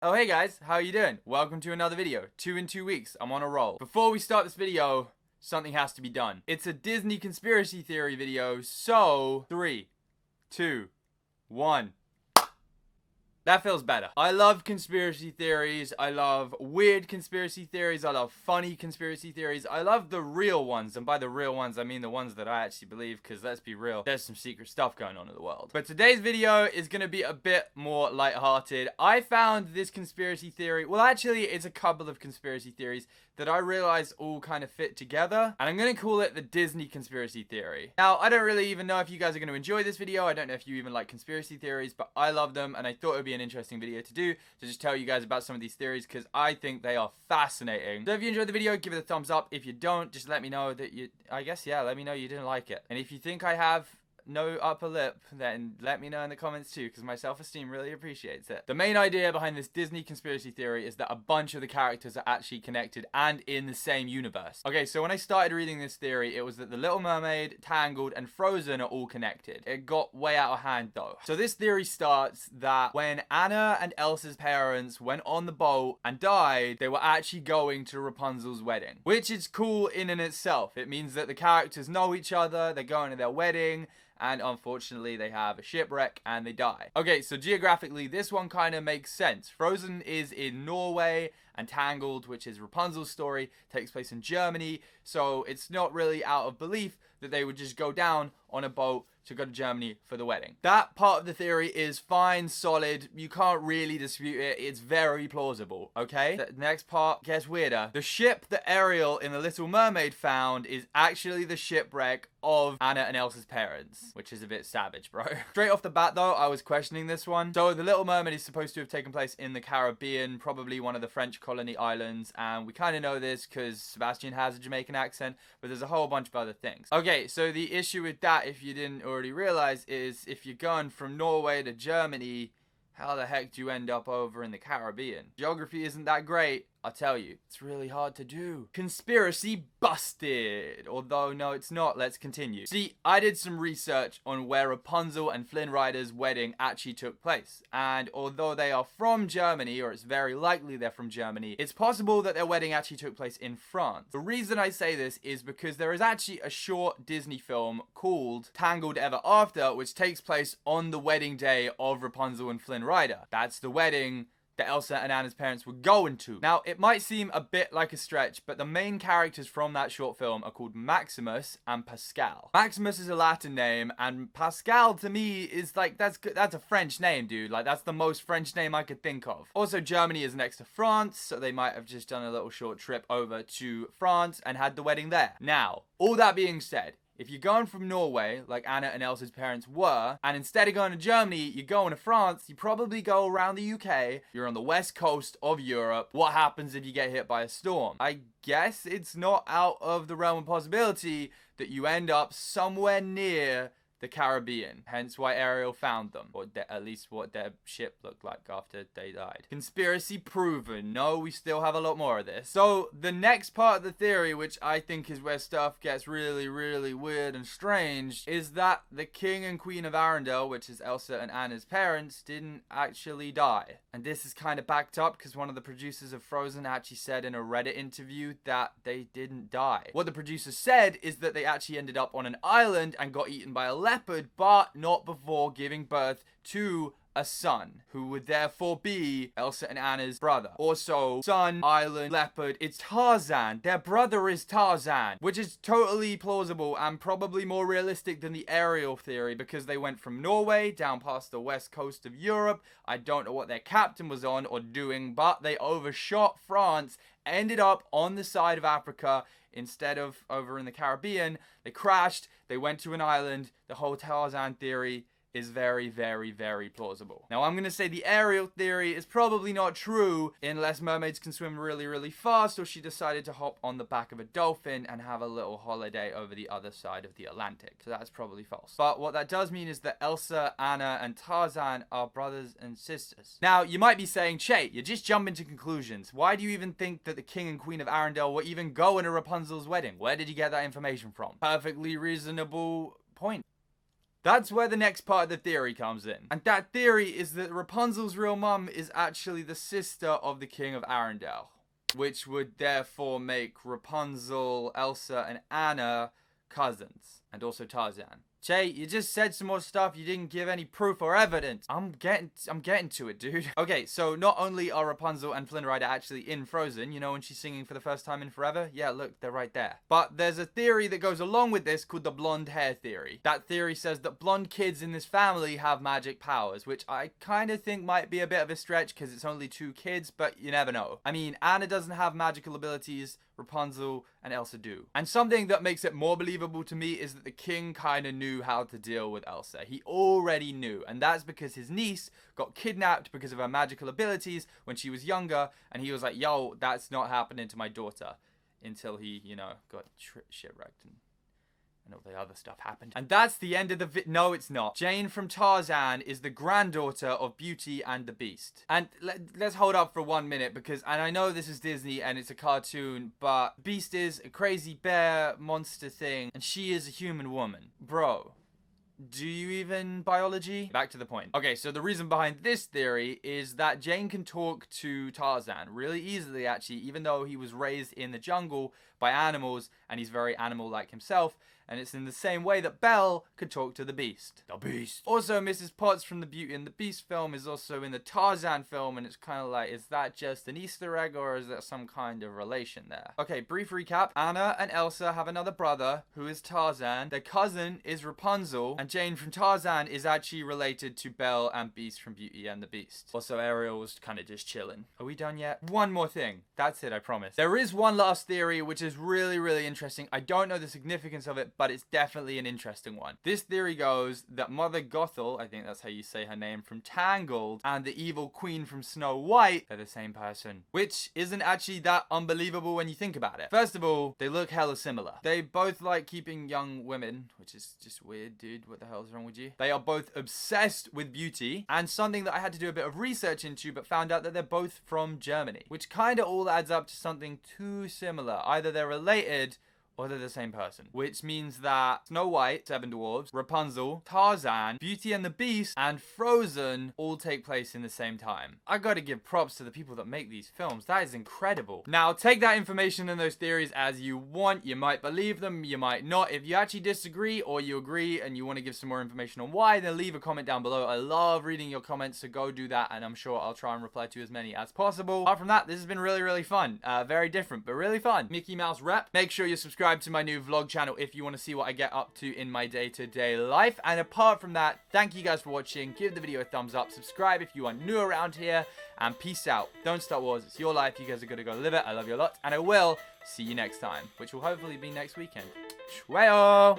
Oh hey guys, how you doing? Welcome to another video. 2 in 2 weeks, I'm on a roll. Before we start this video, something has to be done. It's a Disney conspiracy theory video, so 3, 2, 1. That feels better. I love conspiracy theories. I love weird conspiracy theories. I love funny conspiracy theories. I love the real ones. And by the real ones, I mean the ones that I actually believe, because let's be real, there's some secret stuff going on in the world. But today's video is going to be a bit more lighthearted. I found this conspiracy theory, well actually it's a couple of conspiracy theories that I realized all kind of fit together. And I'm going to call it the Disney conspiracy theory. Now, I don't really even know if you guys are going to enjoy this video. I don't know if you even like conspiracy theories, but I love them and I thought it would be an interesting video to do, to just tell you guys about some of these theories because I think they are fascinating. So if you enjoyed the video, give it a thumbs up. If you don't, just let me know that you, let me know you didn't like it. And if you think I have no upper lip, then let me know in the comments too, because my self-esteem really appreciates it. The main idea behind this Disney conspiracy theory is that a bunch of the characters are actually connected and in the same universe. Okay, so when I started reading this theory, it was that The Little Mermaid, Tangled, and Frozen are all connected. It got way out of hand though. So this theory starts that when Anna and Elsa's parents went on the boat and died, they were actually going to Rapunzel's wedding, which is cool in and itself. It means that the characters know each other, they're going to their wedding, and unfortunately they have a shipwreck and they die. Okay, so geographically this one kind of makes sense. Frozen is in Norway and Tangled, which is Rapunzel's story, takes place in Germany, so it's not really out of belief that they would just go down on a boat to go to Germany for the wedding. That part of the theory is fine, solid, you can't really dispute it, it's very plausible, okay? The next part gets weirder. The ship that Ariel in The Little Mermaid found is actually the shipwreck of Anna and Elsa's parents, which is a bit savage, bro. Straight off the bat though, I was questioning this one. So The Little Mermaid is supposed to have taken place in the Caribbean, probably one of the French colony islands, and we kind of know this because Sebastian has a Jamaican accent, but there's a whole bunch of other things. Okay, so the issue with that, if you didn't already realize, is if you're going from Norway to Germany, how the heck do you end up over in the Caribbean? Geography isn't that great, I'll tell you. It's really hard to do. Conspiracy busted! Although, no, it's not. Let's continue. See, I did some research on where Rapunzel and Flynn Rider's wedding actually took place. And although they are from Germany, or it's very likely they're from Germany, it's possible that their wedding actually took place in France. The reason I say this is because there is actually a short Disney film called Tangled Ever After, which takes place on the wedding day of Rapunzel and Flynn Rider. That's the wedding that Elsa and Anna's parents were going to. Now, it might seem a bit like a stretch, but the main characters from that short film are called Maximus and Pascal. Maximus is a Latin name, and Pascal to me is like, that's a French name, dude. Like, that's the most French name I could think of. Also, Germany is next to France, so they might have just done a little short trip over to France and had the wedding there. Now, all that being said, if you're going from Norway, like Anna and Elsa's parents were, and instead of going to Germany, you're going to France, you probably go around the UK, you're on the west coast of Europe. What happens if you get hit by a storm? I guess it's not out of the realm of possibility that you end up somewhere near the Caribbean, hence why Ariel found them, or at least what their ship looked like after they died. Conspiracy proven. No, we still have a lot more of this. So the next part of the theory, which I think is where stuff gets really, really weird and strange, is that the King and Queen of Arendelle, which is Elsa and Anna's parents, didn't actually die. And this is kind of backed up because one of the producers of Frozen actually said in a Reddit interview that they didn't die. What the producer said is that they actually ended up on an island and got eaten by a leopard, but not before giving birth to a son, who would therefore be Elsa and Anna's brother. Also, son, island, leopard, it's Tarzan. Their brother is Tarzan, which is totally plausible and probably more realistic than the Ariel theory because they went from Norway down past the west coast of Europe. I don't know what their captain was on or doing, but they overshot France, ended up on the side of Africa instead of over in the Caribbean. They crashed, they went to an island. The whole Tarzan theory is very, very, very plausible. Now, I'm going to say the Ariel theory is probably not true unless mermaids can swim really, really fast, or she decided to hop on the back of a dolphin and have a little holiday over the other side of the Atlantic. So that's probably false. But what that does mean is that Elsa, Anna, and Tarzan are brothers and sisters. Now, you might be saying, Che, you're just jumping to conclusions. Why do you even think that the King and Queen of Arendelle were even going to Rapunzel's wedding? Where did you get that information from? Perfectly reasonable point. That's where the next part of the theory comes in. And that theory is that Rapunzel's real mum is actually the sister of the King of Arendelle, which would therefore make Rapunzel, Elsa, and Anna cousins, and also Tarzan. Jay, you just said some more stuff. You didn't give any proof or evidence. I'm getting to it, dude. Okay, so not only are Rapunzel and Flynn Rider actually in Frozen, you know, when she's singing for the first time in forever? Yeah, look, they're right there. But there's a theory that goes along with this called the blonde hair theory. That theory says that blonde kids in this family have magic powers, which I kind of think might be a bit of a stretch because it's only 2 kids, but you never know. I mean, Anna doesn't have magical abilities, Rapunzel and Elsa do. And something that makes it more believable to me is that the king kind of knew how to deal with Elsa. He already knew, and that's because his niece got kidnapped because of her magical abilities when she was younger, and he was like, yo, that's not happening to my daughter, until he, you know, got shipwrecked and all the other stuff happened. And that's the end of the no, it's not. Jane from Tarzan is the granddaughter of Beauty and the Beast. And let's hold up for 1 minute because, and I know this is Disney and it's a cartoon, but Beast is a crazy bear monster thing and she is a human woman. Bro, do you even biology? Back to the point. Okay, so the reason behind this theory is that Jane can talk to Tarzan really easily, actually, even though he was raised in the jungle by animals and he's very animal-like himself. And it's in the same way that Belle could talk to the Beast. The Beast. Also, Mrs. Potts from the Beauty and the Beast film is also in the Tarzan film, and it's kind of like, is that just an Easter egg, or is there some kind of relation there? Okay, brief recap. Anna and Elsa have another brother, who is Tarzan. Their cousin is Rapunzel, and Jane from Tarzan is actually related to Belle and Beast from Beauty and the Beast. Also, Ariel was kind of just chilling. Are we done yet? One more thing. That's it, I promise. There is one last theory, which is really, really interesting. I don't know the significance of it, but it's definitely an interesting one. This theory goes that Mother Gothel, I think that's how you say her name, from Tangled, and the evil queen from Snow White are the same person, which isn't actually that unbelievable when you think about it. First of all, they look hella similar. They both like keeping young women, which is just weird, dude. What the hell is wrong with you? They are both obsessed with beauty, and something that I had to do a bit of research into, but found out that they're both from Germany, which kind of all adds up to something too similar. Either they're related or they're the same person. Which means that Snow White, 7 Dwarves, Rapunzel, Tarzan, Beauty and the Beast, and Frozen all take place in the same time. I gotta give props to the people that make these films. That is incredible. Now, take that information and those theories as you want. You might believe them, you might not. If you actually disagree or you agree and you want to give some more information on why, then leave a comment down below. I love reading your comments, so go do that, and I'm sure I'll try and reply to as many as possible. Apart from that, this has been really, really fun. Very different, but really fun. Mickey Mouse rep. Make sure you subscribe to my new vlog channel if you want to see what I get up to in my day-to-day life. And apart from that, thank you guys for watching. Give the video a thumbs up, subscribe if you are new around here, and peace out. Don't start wars. It's your life. You guys are gonna go live it. I love you a lot, and I will see you next time, which will hopefully be next weekend. Shwayo!